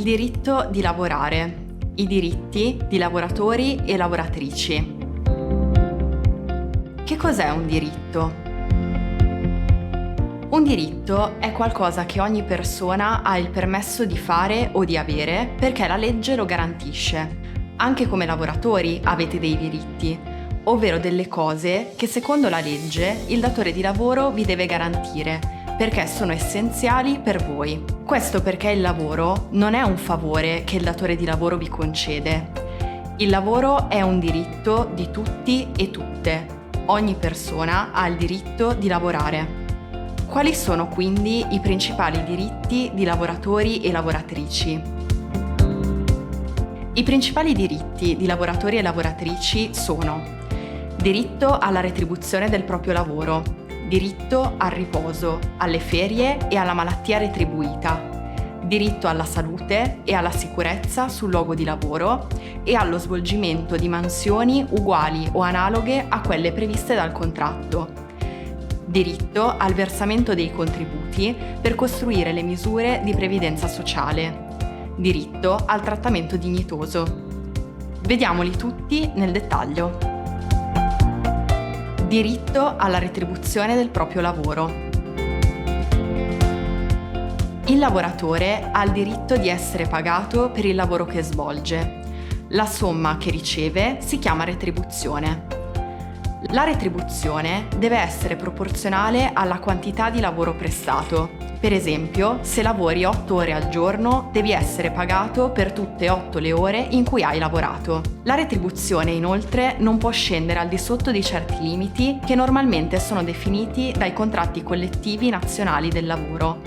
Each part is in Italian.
diritto di lavorare, i diritti di lavoratori e lavoratrici. Che cos'è un diritto? Un diritto è qualcosa che ogni persona ha il permesso di fare o di avere perché la legge lo garantisce. Anche come lavoratori avete dei diritti, ovvero delle cose che secondo la legge il datore di lavoro vi deve garantire perché sono essenziali per voi. Questo perché il lavoro non è un favore che il datore di lavoro vi concede. Il lavoro è un diritto di tutti e tutte. Ogni persona ha il diritto di lavorare. Quali sono quindi i principali diritti di lavoratori e lavoratrici? I principali diritti di lavoratori e lavoratrici sono: diritto alla retribuzione del proprio lavoro, diritto al riposo, alle ferie e alla malattia retribuita, diritto alla salute e alla sicurezza sul luogo di lavoro e allo svolgimento di mansioni uguali o analoghe a quelle previste dal contratto, diritto al versamento dei contributi per costruire le misure di previdenza sociale, diritto al trattamento dignitoso. Vediamoli tutti nel dettaglio. Diritto alla retribuzione del proprio lavoro. Il lavoratore ha il diritto di essere pagato per il lavoro che svolge. La somma che riceve si chiama retribuzione. La retribuzione deve essere proporzionale alla quantità di lavoro prestato. Per esempio, se lavori 8 ore al giorno, devi essere pagato per tutte e 8 le ore in cui hai lavorato. La retribuzione, inoltre, non può scendere al di sotto di certi limiti che normalmente sono definiti dai contratti collettivi nazionali del lavoro,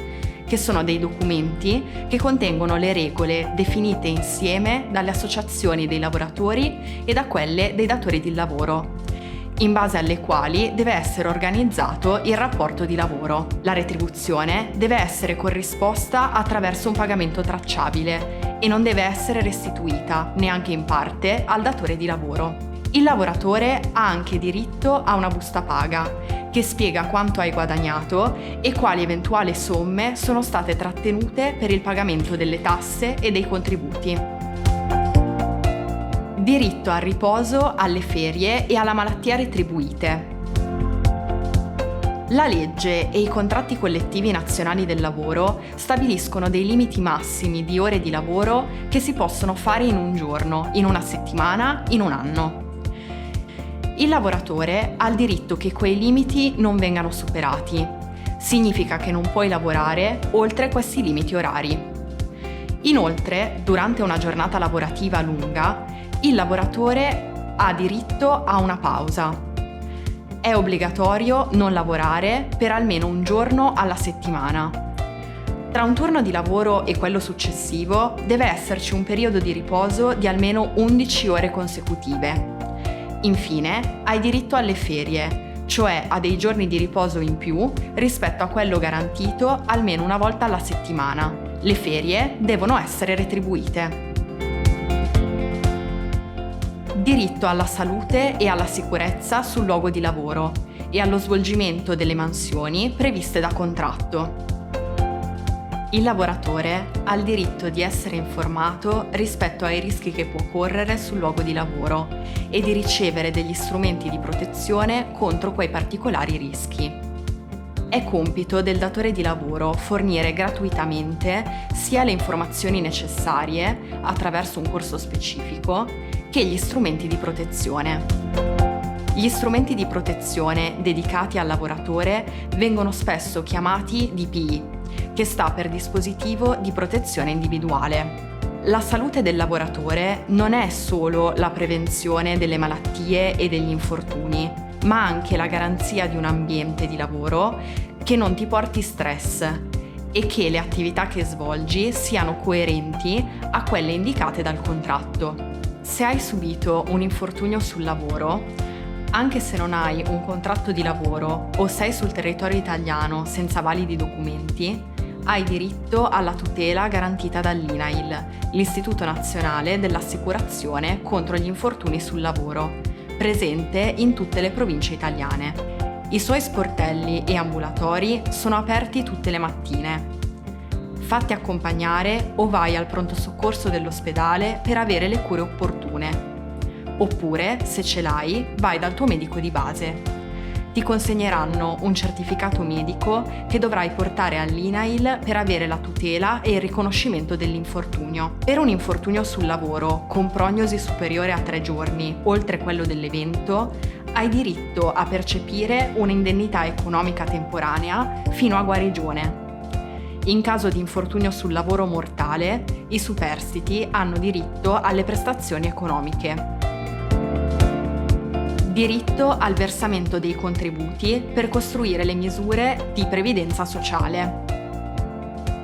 che sono dei documenti che contengono le regole definite insieme dalle associazioni dei lavoratori e da quelle dei datori di lavoro, in base alle quali deve essere organizzato il rapporto di lavoro. La retribuzione deve essere corrisposta attraverso un pagamento tracciabile e non deve essere restituita, neanche in parte, al datore di lavoro. Il lavoratore ha anche diritto a una busta paga, che spiega quanto hai guadagnato e quali eventuali somme sono state trattenute per il pagamento delle tasse e dei contributi. Diritto al riposo, alle ferie e alla malattia retribuite. La legge e i contratti collettivi nazionali del lavoro stabiliscono dei limiti massimi di ore di lavoro che si possono fare in un giorno, in una settimana, in un anno. Il lavoratore ha il diritto che quei limiti non vengano superati. Significa che non puoi lavorare oltre questi limiti orari. Inoltre, durante una giornata lavorativa lunga, il lavoratore ha diritto a una pausa. È obbligatorio non lavorare per almeno un giorno alla settimana. Tra un turno di lavoro e quello successivo deve esserci un periodo di riposo di almeno 11 ore consecutive. Infine, hai diritto alle ferie, cioè a dei giorni di riposo in più rispetto a quello garantito almeno una volta alla settimana. Le ferie devono essere retribuite. Diritto alla salute e alla sicurezza sul luogo di lavoro e allo svolgimento delle mansioni previste da contratto. Il lavoratore ha il diritto di essere informato rispetto ai rischi che può correre sul luogo di lavoro e di ricevere degli strumenti di protezione contro quei particolari rischi. È compito del datore di lavoro fornire gratuitamente sia le informazioni necessarie attraverso un corso specifico che gli strumenti di protezione. Gli strumenti di protezione dedicati al lavoratore vengono spesso chiamati DPI, che sta per dispositivo di protezione individuale. La salute del lavoratore non è solo la prevenzione delle malattie e degli infortuni, ma anche la garanzia di un ambiente di lavoro che non ti porti stress e che le attività che svolgi siano coerenti a quelle indicate dal contratto. Se hai subito un infortunio sul lavoro, anche se non hai un contratto di lavoro o sei sul territorio italiano senza validi documenti, hai diritto alla tutela garantita dall'INAIL, l'Istituto Nazionale dell'Assicurazione contro gli infortuni sul lavoro, presente in tutte le province italiane. I suoi sportelli e ambulatori sono aperti tutte le mattine. fatti accompagnare o vai al pronto soccorso dell'ospedale per avere le cure opportune. Oppure, se ce l'hai, vai dal tuo medico di base. Ti consegneranno un certificato medico che dovrai portare all'INAIL per avere la tutela e il riconoscimento dell'infortunio. Per un infortunio sul lavoro con prognosi superiore a 3 giorni, oltre quello dell'evento, hai diritto a percepire un'indennità economica temporanea fino a guarigione. In caso di infortunio sul lavoro mortale, i superstiti hanno diritto alle prestazioni economiche. Diritto al versamento dei contributi per costruire le misure di previdenza sociale.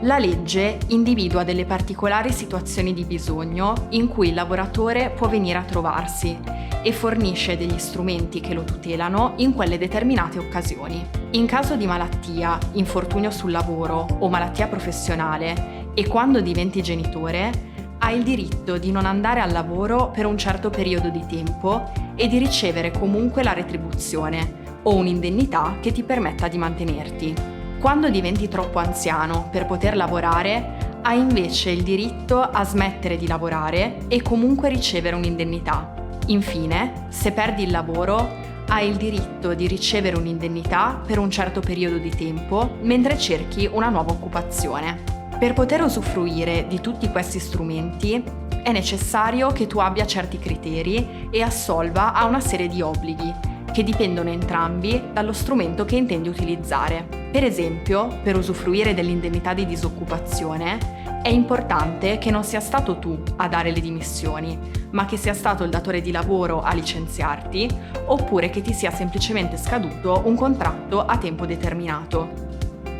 La legge individua delle particolari situazioni di bisogno in cui il lavoratore può venire a trovarsi e fornisce degli strumenti che lo tutelano in quelle determinate occasioni. In caso di malattia, infortunio sul lavoro o malattia professionale e quando diventi genitore, hai il diritto di non andare al lavoro per un certo periodo di tempo e di ricevere comunque la retribuzione o un'indennità che ti permetta di mantenerti. Quando diventi troppo anziano per poter lavorare, hai invece il diritto a smettere di lavorare e comunque ricevere un'indennità. Infine, se perdi il lavoro, hai il diritto di ricevere un'indennità per un certo periodo di tempo mentre cerchi una nuova occupazione. Per poter usufruire di tutti questi strumenti è necessario che tu abbia certi criteri e assolva a una serie di obblighi che dipendono entrambi dallo strumento che intendi utilizzare. Per esempio, per usufruire dell'indennità di disoccupazione è importante che non sia stato tu a dare le dimissioni, ma che sia stato il datore di lavoro a licenziarti oppure che ti sia semplicemente scaduto un contratto a tempo determinato.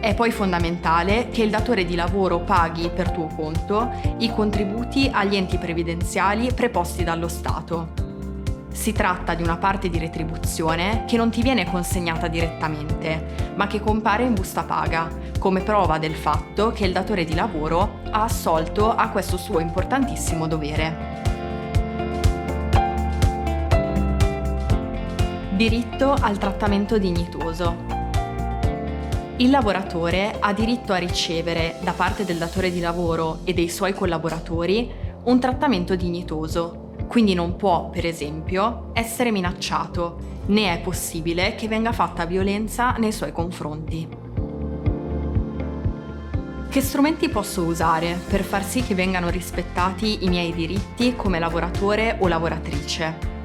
È poi fondamentale che il datore di lavoro paghi per tuo conto i contributi agli enti previdenziali preposti dallo Stato. Si tratta di una parte di retribuzione che non ti viene consegnata direttamente, ma che compare in busta paga, come prova del fatto che il datore di lavoro ha assolto a questo suo importantissimo dovere. Diritto al trattamento dignitoso. Il lavoratore ha diritto a ricevere da parte del datore di lavoro e dei suoi collaboratori un trattamento dignitoso, quindi non può, per esempio, essere minacciato, né è possibile che venga fatta violenza nei suoi confronti. Che strumenti posso usare per far sì che vengano rispettati i miei diritti come lavoratore o lavoratrice?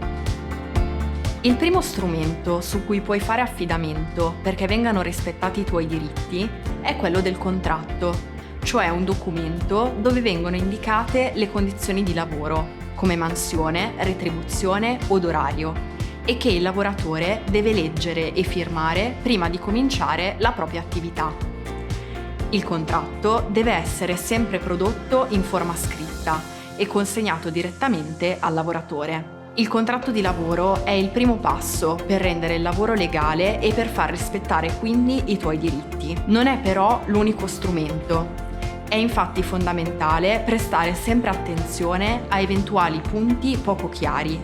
Il primo strumento su cui puoi fare affidamento perché vengano rispettati i tuoi diritti è quello del contratto, cioè un documento dove vengono indicate le condizioni di lavoro, come mansione, retribuzione od orario, e che il lavoratore deve leggere e firmare prima di cominciare la propria attività. Il contratto deve essere sempre prodotto in forma scritta e consegnato direttamente al lavoratore. Il contratto di lavoro è il primo passo per rendere il lavoro legale e per far rispettare quindi i tuoi diritti. Non è però l'unico strumento. È infatti fondamentale prestare sempre attenzione a eventuali punti poco chiari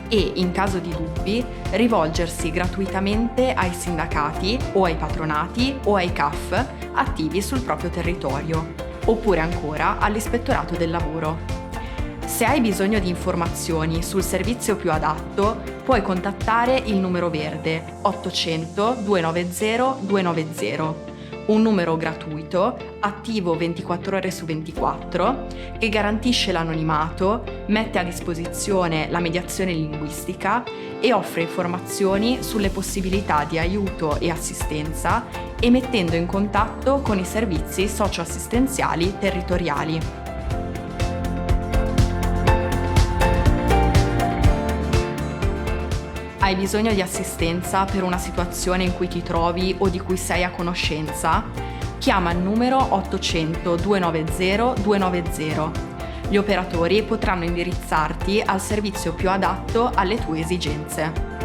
e, in caso di dubbi, rivolgersi gratuitamente ai sindacati o ai patronati o ai CAF attivi sul proprio territorio, oppure ancora all'ispettorato del lavoro. Se hai bisogno di informazioni sul servizio più adatto, puoi contattare il numero verde 800 290 290, un numero gratuito, attivo 24 ore su 24, che garantisce l'anonimato, mette a disposizione la mediazione linguistica e offre informazioni sulle possibilità di aiuto e assistenza e mettendo in contatto con i servizi socioassistenziali territoriali. Hai bisogno di assistenza per una situazione in cui ti trovi o di cui sei a conoscenza? Chiama il numero 800 290 290. Gli operatori potranno indirizzarti al servizio più adatto alle tue esigenze.